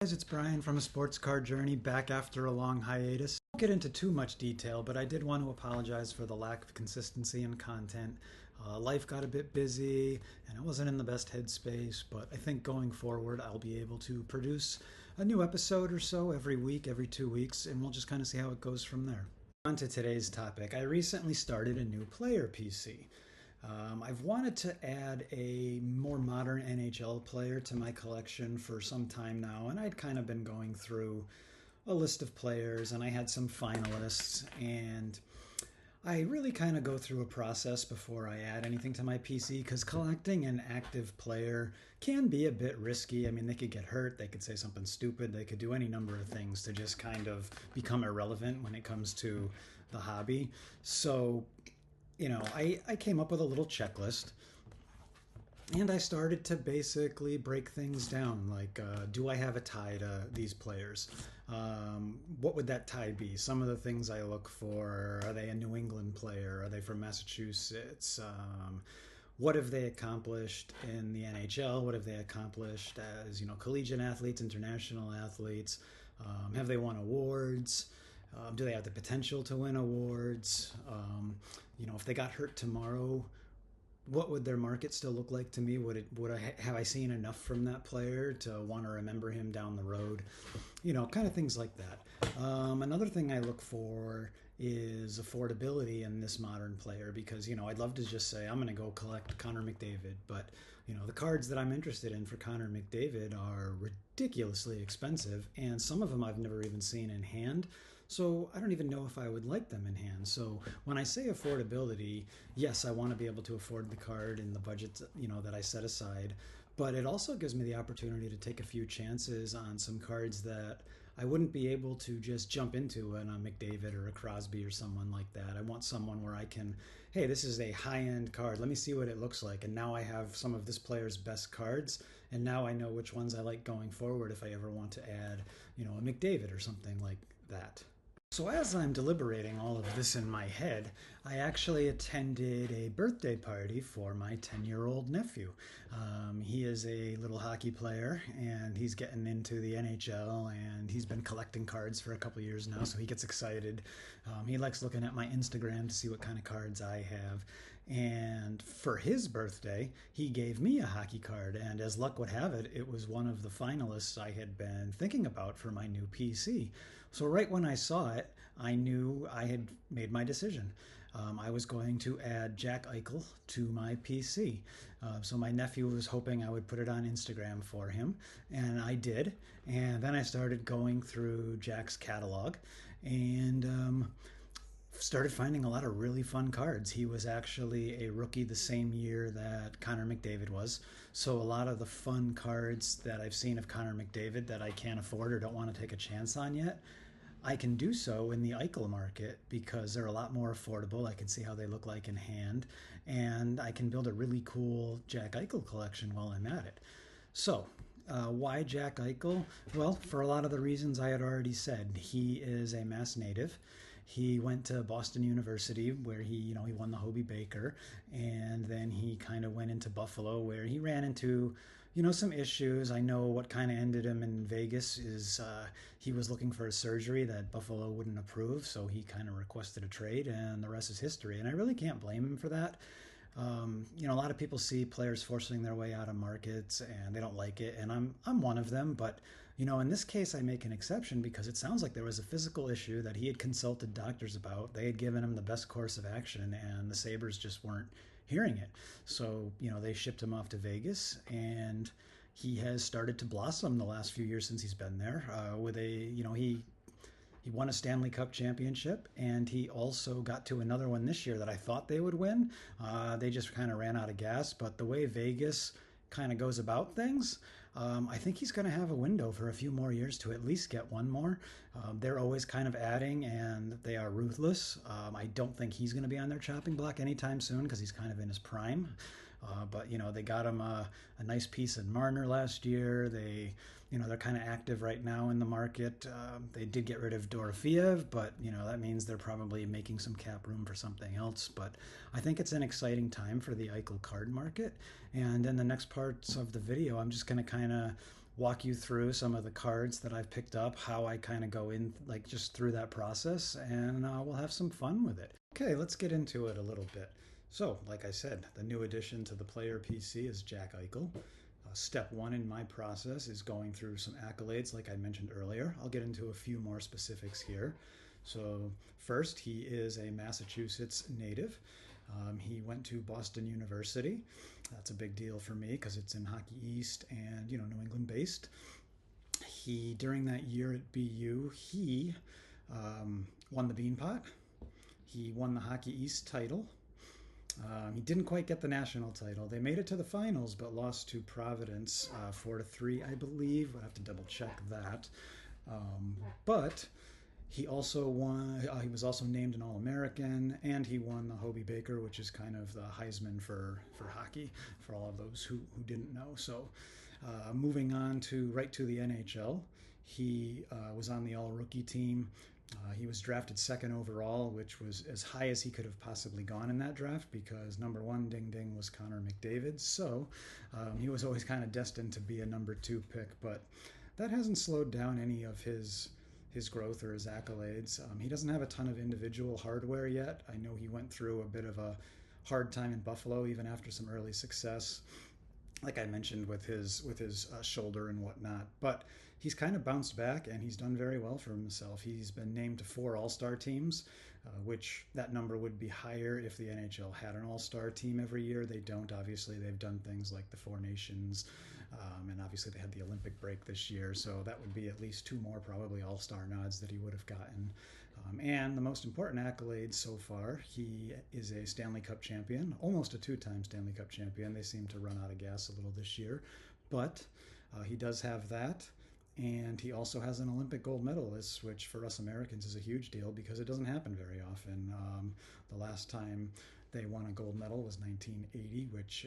Guys, it's Brian from A Sports Card Journey, back after a long hiatus. I won't get into too much detail, but I did want to apologize for the lack of consistency in content. Life got a bit busy, and I wasn't in the best headspace, but I think going forward I'll be able to produce a new episode or so every week, every 2 weeks, and we'll just kind of see how it goes from there. On to today's topic. I recently started a new player PC. I've wanted to add a more modern NHL player to my collection for some time now, and I'd kind of been going through a list of players, and I had some finalists, and I really kind of go through a process before I add anything to my PC because collecting an active player can be a bit risky. I mean, they could get hurt, they could say something stupid, they could do any number of things to just kind of become irrelevant when it comes to the hobby. So I came up with a little checklist and I started to basically break things down. Like, do I have a tie to these players? What would that tie be? Some of the things I look for: are they a New England player? Are they from Massachusetts? What have they accomplished in the NHL? What have they accomplished as, collegiate athletes, international athletes? Have they won awards? Do they have the potential to win awards? If they got hurt tomorrow, what would their market still look like to me? Have I seen enough from that player to want to remember him down the road? Kind of things like that. Another thing I look for is affordability in this modern player because, I'd love to just say I'm going to go collect Connor McDavid, but the cards that I'm interested in for Connor McDavid are ridiculously expensive, and some of them I've never even seen in hand. So I don't even know if I would like them in hand. So when I say affordability, yes, I want to be able to afford the card in the budget, that I set aside. But it also gives me the opportunity to take a few chances on some cards that I wouldn't be able to just jump into in a McDavid or a Crosby or someone like that. I want someone where I can, hey, this is a high-end card. Let me see what it looks like. And now I have some of this player's best cards. And now I know which ones I like going forward if I ever want to add, a McDavid or something like that. So as I'm deliberating all of this in my head, I actually attended a birthday party for my 10-year-old nephew. He is a little hockey player, and he's getting into the NHL, and he's been collecting cards for a couple years now, so he gets excited. He likes looking at my Instagram to see what kind of cards I have. And for his birthday, he gave me a hockey card, and as luck would have it, it was one of the finalists I had been thinking about for my new PC. So right when I saw it, I knew I had made my decision. I was going to add Jack Eichel to my PC. So my nephew was hoping I would put it on Instagram for him, and I did. And then I started going through Jack's catalog and started finding a lot of really fun cards. He was actually a rookie the same year that Connor McDavid was. So a lot of the fun cards that I've seen of Connor McDavid that I can't afford or don't want to take a chance on yet, I can do so in the Eichel market because they're a lot more affordable. I can see how they look like in hand, and I can build a really cool Jack Eichel collection while I'm at it. So, why Jack Eichel? Well, for a lot of the reasons I had already said. He is a Mass native. He went to Boston University where he won the Hobey Baker, and then he kind of went into Buffalo where he ran into some issues. I know what kind of ended him in Vegas is he was looking for a surgery that Buffalo wouldn't approve, so he kind of requested a trade, and the rest is history. And I really can't blame him for that. A lot of people see players forcing their way out of markets, and they don't like it, and I'm one of them. But in this case, I make an exception because it sounds like there was a physical issue that he had consulted doctors about. They had given him the best course of action, and the Sabres just weren't hearing it. So, they shipped him off to Vegas, and he has started to blossom the last few years since he's been there. He won a Stanley Cup championship, and he also got to another one this year that I thought they would win. They just kind of ran out of gas, but the way Vegas kind of goes about things, I think he's going to have a window for a few more years to at least get one more. They're always kind of adding, and they are ruthless. I don't think he's going to be on their chopping block anytime soon because he's kind of in his prime. But they got him a nice piece in Marner last year. They're kind of active right now in the market. They did get rid of Dorofeev, but that means they're probably making some cap room for something else. But I think it's an exciting time for the Eichel card market. And in the next parts of the video, I'm just going to kind of walk you through some of the cards that I've picked up, how I kind of go in, like just through that process, and we'll have some fun with it. Okay, let's get into it a little bit. So, like I said, the new addition to the player PC is Jack Eichel. Step one in my process is going through some accolades, like I mentioned earlier. I'll get into a few more specifics here. So, first, he is a Massachusetts native. He went to Boston University. That's a big deal for me because it's in Hockey East and, New England based. During that year at BU, he won the Beanpot. He won the Hockey East title. He didn't quite get the national title. They made it to the finals, but lost to Providence 4-3, I believe. We'll have to double check that. But he also won. He was also named an All-American, and he won the Hobey Baker, which is kind of the Heisman for hockey, for all of those who didn't know. So, moving on right to the NHL, he was on the All-Rookie team. He was drafted second overall, which was as high as he could have possibly gone in that draft because number one, ding ding, was Connor McDavid. So he was always kind of destined to be a number two pick, but that hasn't slowed down any of his growth or his accolades. He doesn't have a ton of individual hardware yet. I know he went through a bit of a hard time in Buffalo, even after some early success, like I mentioned with his shoulder and whatnot. But he's kind of bounced back and he's done very well for himself. He's been named to 4 All-Star teams, which that number would be higher if the NHL had an All-Star team every year. They don't. Obviously, they've done things like the Four Nations, and obviously they had the Olympic break this year, so that would be at least 2 more probably All-Star nods that he would have gotten. And the most important accolade so far, he is a Stanley Cup champion, almost a 2-time Stanley Cup champion. They seem to run out of gas a little this year, but he does have that. And he also has an Olympic gold medalist, which for us Americans is a huge deal because it doesn't happen very often. The last time they won a gold medal was 1980, which,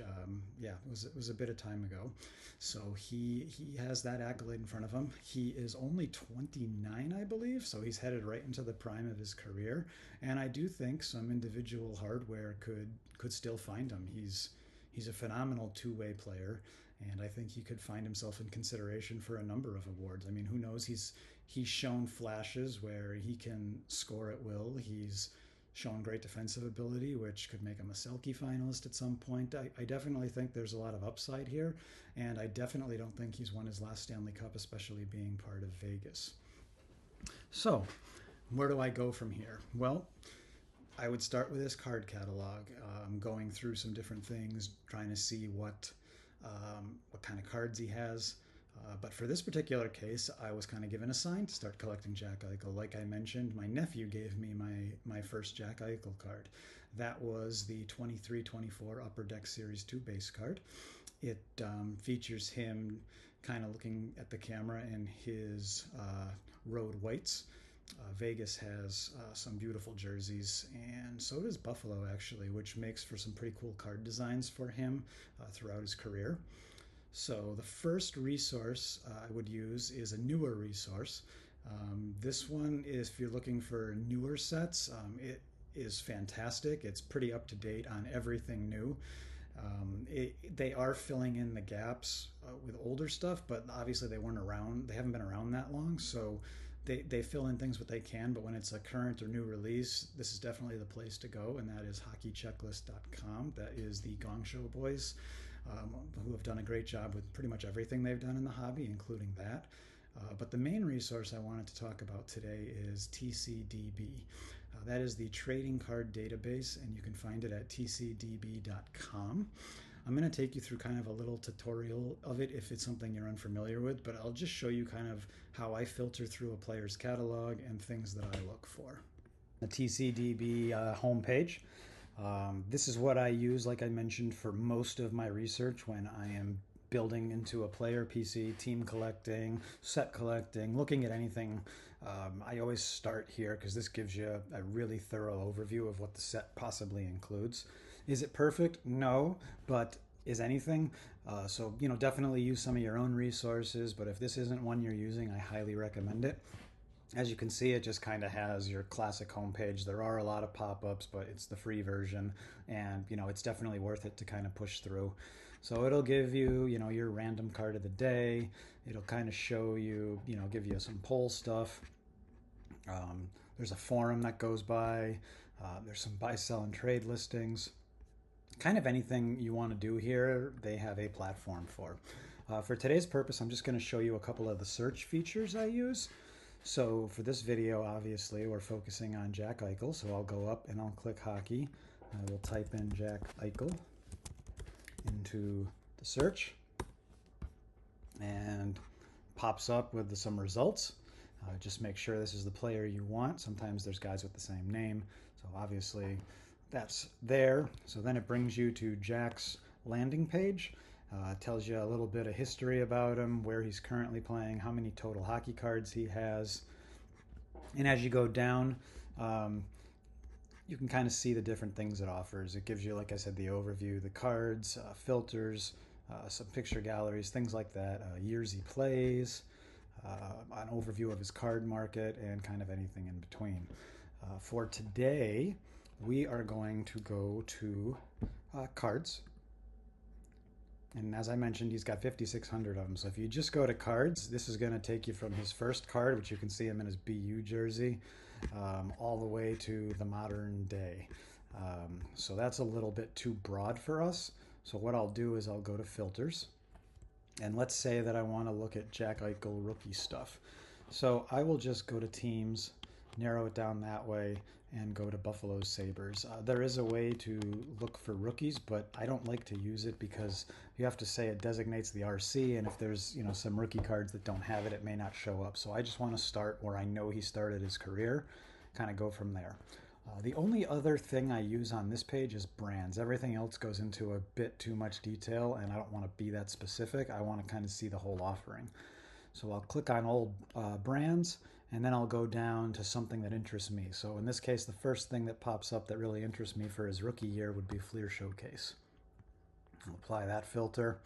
it was a bit of time ago. So he has that accolade in front of him. He is only 29, I believe, so he's headed right into the prime of his career. And I do think some individual hardware could still find him. He's a phenomenal two-way player. And I think he could find himself in consideration for a number of awards. I mean, who knows? He's shown flashes where he can score at will. He's shown great defensive ability, which could make him a Selke finalist at some point. I definitely think there's a lot of upside here, and I definitely don't think he's won his last Stanley Cup, especially being part of Vegas. So, where do I go from here? Well, I would start with his card catalog, going through some different things, trying to see what kind of cards he has. But for this particular case, I was kind of given a sign to start collecting Jack Eichel. Like I mentioned, my nephew gave me my first Jack Eichel card. That was the 23-24 Upper Deck Series 2 base card. It features him kind of looking at the camera in his road whites. Vegas has some beautiful jerseys, and so does Buffalo, actually, which makes for some pretty cool card designs for him throughout his career. So the first resource I would use is a newer resource. This one is if you're looking for newer sets. It is fantastic. It's pretty up to date on everything new. They are filling in the gaps with older stuff, but obviously they weren't around. They haven't been around that long, so they fill in things what they can. But when it's a current or new release, this is definitely the place to go, and that is hockeychecklist.com. That is the Gong Show boys, who have done a great job with pretty much everything they've done in the hobby, including that. But the main resource I wanted to talk about today is TCDB. That is the trading card database, and you can find it at tcdb.com. I'm going to take you through kind of a little tutorial of it if it's something you're unfamiliar with, but I'll just show you kind of how I filter through a player's catalog and things that I look for. The TCDB homepage. This is what I use, like I mentioned, for most of my research when I am building into a player PC, team collecting, set collecting, looking at anything. I always start here because this gives you a really thorough overview of what the set possibly includes. Is it perfect? No, but is anything? So, definitely use some of your own resources, but if this isn't one you're using, I highly recommend it. As you can see, it just kind of has your classic homepage. There are a lot of pop-ups, but it's the free version, and it's definitely worth it to kind of push through. So it'll give you, your random card of the day. It'll kind of show you, give you some poll stuff. There's a forum that goes by. There's some buy, sell, and trade listings. Kind of anything you want to do here, they have a platform for. For today's purpose, I'm just going to show you a couple of the search features I use. So for this video, obviously, we're focusing on Jack Eichel. So I'll go up and I'll click hockey. I will type in Jack Eichel into the search and pops up with some results. Just make sure this is the player you want. Sometimes there's guys with the same name, so obviously that's there. So then it brings you to Jack's landing page. Tells you a little bit of history about him, where he's currently playing, how many total hockey cards he has. And as you go down, you can kind of see the different things it offers. It gives you, like I said, the overview, the cards, filters, some picture galleries, things like that, years he plays, an overview of his card market, and kind of anything in between. For today, we are going to go to cards. And as I mentioned, he's got 5,600 of them. So if you just go to cards, this is going to take you from his first card, which you can see him in his BU jersey, all the way to the modern day. So that's a little bit too broad for us. So what I'll do is I'll go to filters. And let's say that I want to look at Jack Eichel rookie stuff. So I will just go to teams, narrow it down that way, and go to Buffalo Sabres. There is a way to look for rookies, but I don't like to use it because you have to say it designates the RC, and if there's some rookie cards that don't have it, it may not show up. So I just want to start where I know he started his career, kind of go from there. The only other thing I use on this page is brands. Everything else goes into a bit too much detail, and I don't want to be that specific. I want to kind of see the whole offering. So I'll click on old brands, and then I'll go down to something that interests me. So in this case, the first thing that pops up that really interests me for his rookie year would be Fleer Showcase. I'll apply that filter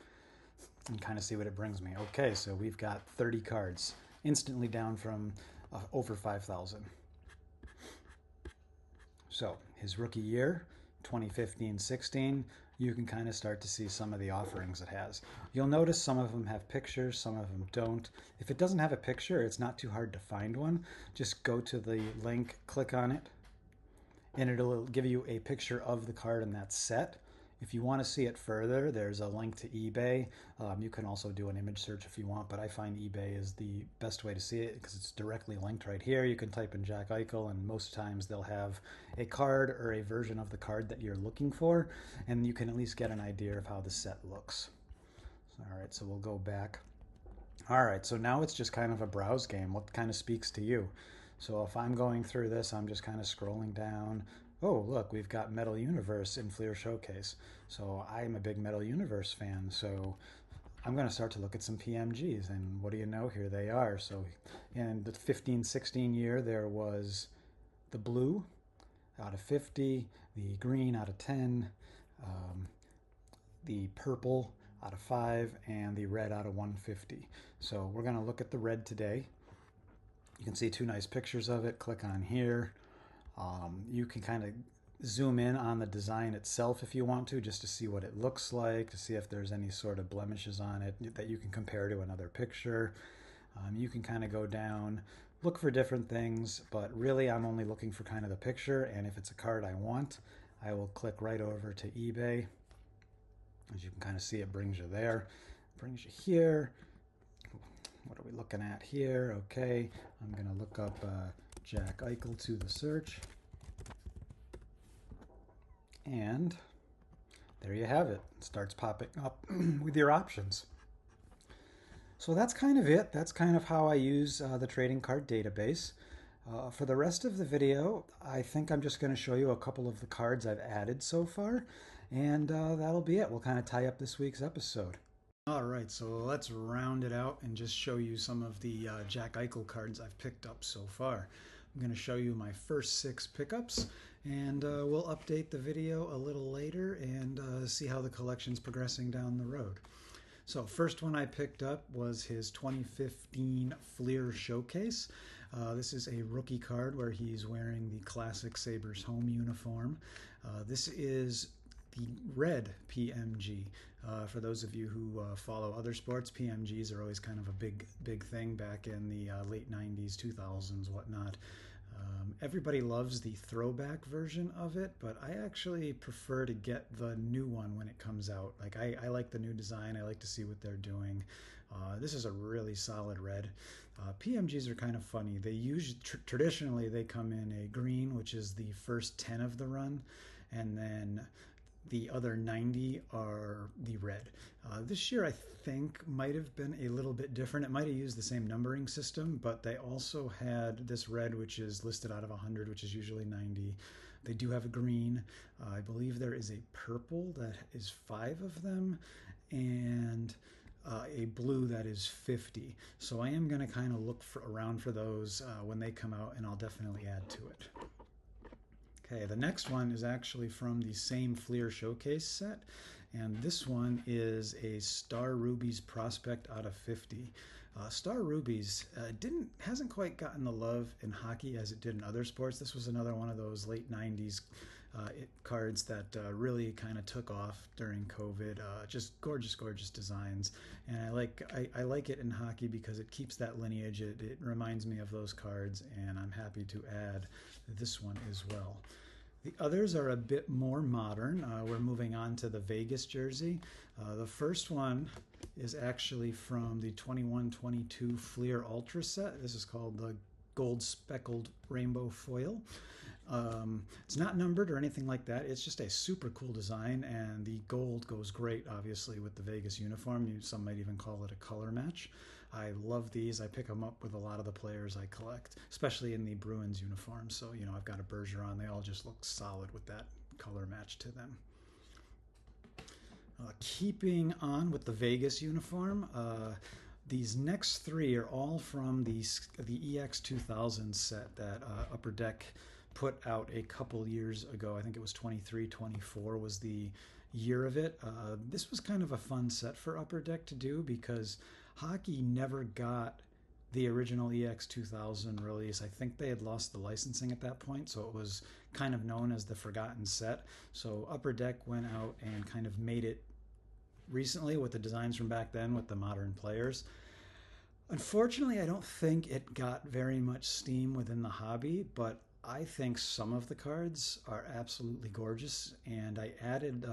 and kind of see what it brings me. Okay, so we've got 30 cards, instantly down from over 5,000. So his rookie year, 2015-16, you can kind of start to see some of the offerings it has. You'll notice some of them have pictures, some of them don't. If it doesn't have a picture, it's not too hard to find one. Just go to the link, click on it, and it'll give you a picture of the card in that set. If you want to see it further, there's a link to eBay. You can also do an image search if you want, but I find eBay is the best way to see it because it's directly linked right here. You can type in Jack Eichel, and most times they'll have a card or a version of the card that you're looking for, and you can at least get an idea of how the set looks. All right, so we'll go back. All right, so now it's just kind of a browse game. What kind of speaks to you? So if I'm going through this, I'm just kind of scrolling down. Oh, look, we've got Metal Universe in Fleer Showcase. So I'm a big Metal Universe fan, so I'm going to start to look at some PMGs. And what do you know? Here they are. So in the 15-16 year, there was the blue out of 50, the green out of 10, the purple out of 5, and the red out of 150. So we're going to look at the red today. You can see two nice pictures of it. Click on here. You can kind of zoom in on the design itself if you want to, just to see what it looks like, to see if there's any sort of blemishes on it that you can compare to another picture. You can kind of go down, look for different things, but really I'm only looking for kind of the picture, and if it's a card I want, I will click right over to eBay. As you can kind of see, it brings you there. It brings you here. What are we looking at here? Okay, I'm going to look up Jack Eichel to the search. And there you have it. It starts popping up with your options. So that's kind of it. That's kind of how I use the trading card database. For the rest of the video, I think I'm just going to show you a couple of the cards I've added so far. And that'll be it. We'll kind of tie up this week's episode. All right, so let's round it out and just show you some of the Jack Eichel cards I've picked up so far. I'm going to show you my first 6 pickups, and we'll update the video a little later and see how the collection's progressing down the road. So first one I picked up was his 2015 Fleer Showcase. This is a rookie card where he's wearing the classic Sabres home uniform. This is the red PMG. For those of you who follow other sports, PMGs are always kind of a big thing back in the late 90s, 2000s, whatnot. Everybody loves the throwback version of it, but I actually prefer to get the new one when it comes out. Like I like the new design. I like to see what they're doing. This is a really solid red. PMGs are kind of funny. They traditionally they come in a green, which is the first 10 of the run, and then the other 90 are the red. This year I think might have been a little bit different. It might have used the same numbering system, but they also had this red, which is listed out of 100, which is usually 90. They do have a green. I believe there is a purple that is 5 of them, and a blue that is 50. So I am going to kind of look around for those when they come out, and I'll definitely add to it. Okay, the next one is actually from the same Fleer Showcase set, and this one is a Star Rubies Prospect out of 50. Star Rubies hasn't quite gotten the love in hockey as it did in other sports. This was another one of those late 90s cards that really kind of took off during COVID. Just gorgeous designs, and I like it in hockey because it keeps that lineage. It reminds me of those cards, and I'm happy to add this one as well. The others are a bit more modern. We're moving on to the Vegas jersey. The first one is actually from the 21-22 Fleer Ultra set. This is called the Gold Speckled Rainbow Foil. It's not numbered or anything like that. It's just a super cool design, and the gold goes great, obviously, with the Vegas uniform. Some might even call it a color match. I love these. I pick them up with a lot of the players I collect, especially in the Bruins uniform. So, I've got a Bergeron. They all just look solid with that color match to them. Keeping on with the Vegas uniform, these next 3 are all from the EX2000 set that Upper Deck put out a couple years ago. I think it was 23-24 was the year of it. This was kind of a fun set for Upper Deck to do because hockey never got the original EX2000 release. I think they had lost the licensing at that point, so it was kind of known as the Forgotten Set. So Upper Deck went out and kind of made it recently with the designs from back then with the modern players. Unfortunately, I don't think it got very much steam within the hobby, but I think some of the cards are absolutely gorgeous, and I added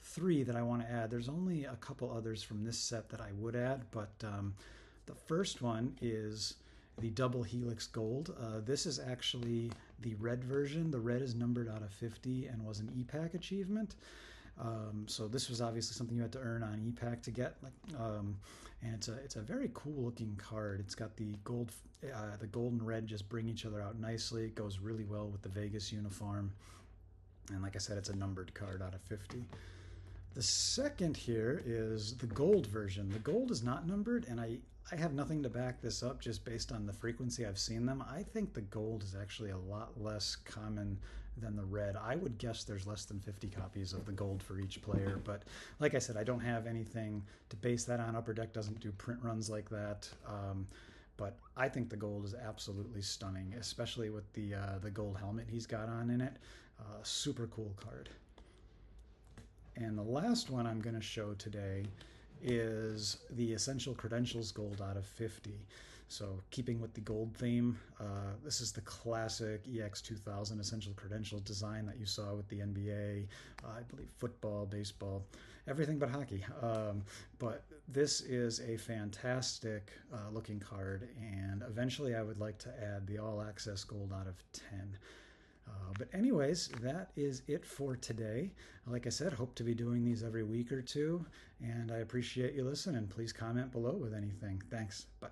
3 that I want to add. There's only a couple others from this set that I would add, but the first one is the Double Helix Gold. This is actually the red version. The red is numbered out of 50 and was an EPAC achievement. So this was obviously something you had to earn on EPAC to get, and it's a very cool looking card. It's got the gold and red just bring each other out nicely. It goes really well with the Vegas uniform, and like I said, it's a numbered card out of 50. The second here is the gold version. The gold is not numbered, and I have nothing to back this up just based on the frequency I've seen them. I think the gold is actually a lot less common than the red. I would guess there's less than 50 copies of the gold for each player, but like I said, I don't have anything to base that on. Upper Deck doesn't do print runs like that, but I think the gold is absolutely stunning, especially with the gold helmet he's got on in it. Super cool card. And the last one I'm going to show today is the Essential Credentials Gold out of 50. So keeping with the gold theme, this is the classic EX2000 Essential Credentials design that you saw with the NBA, I believe football, baseball, everything but hockey. But this is a fantastic looking card, and eventually I would like to add the All Access Gold out of 10. But anyways, that is it for today. Like I said, hope to be doing these every week or two, and I appreciate you listening. Please comment below with anything. Thanks. Bye.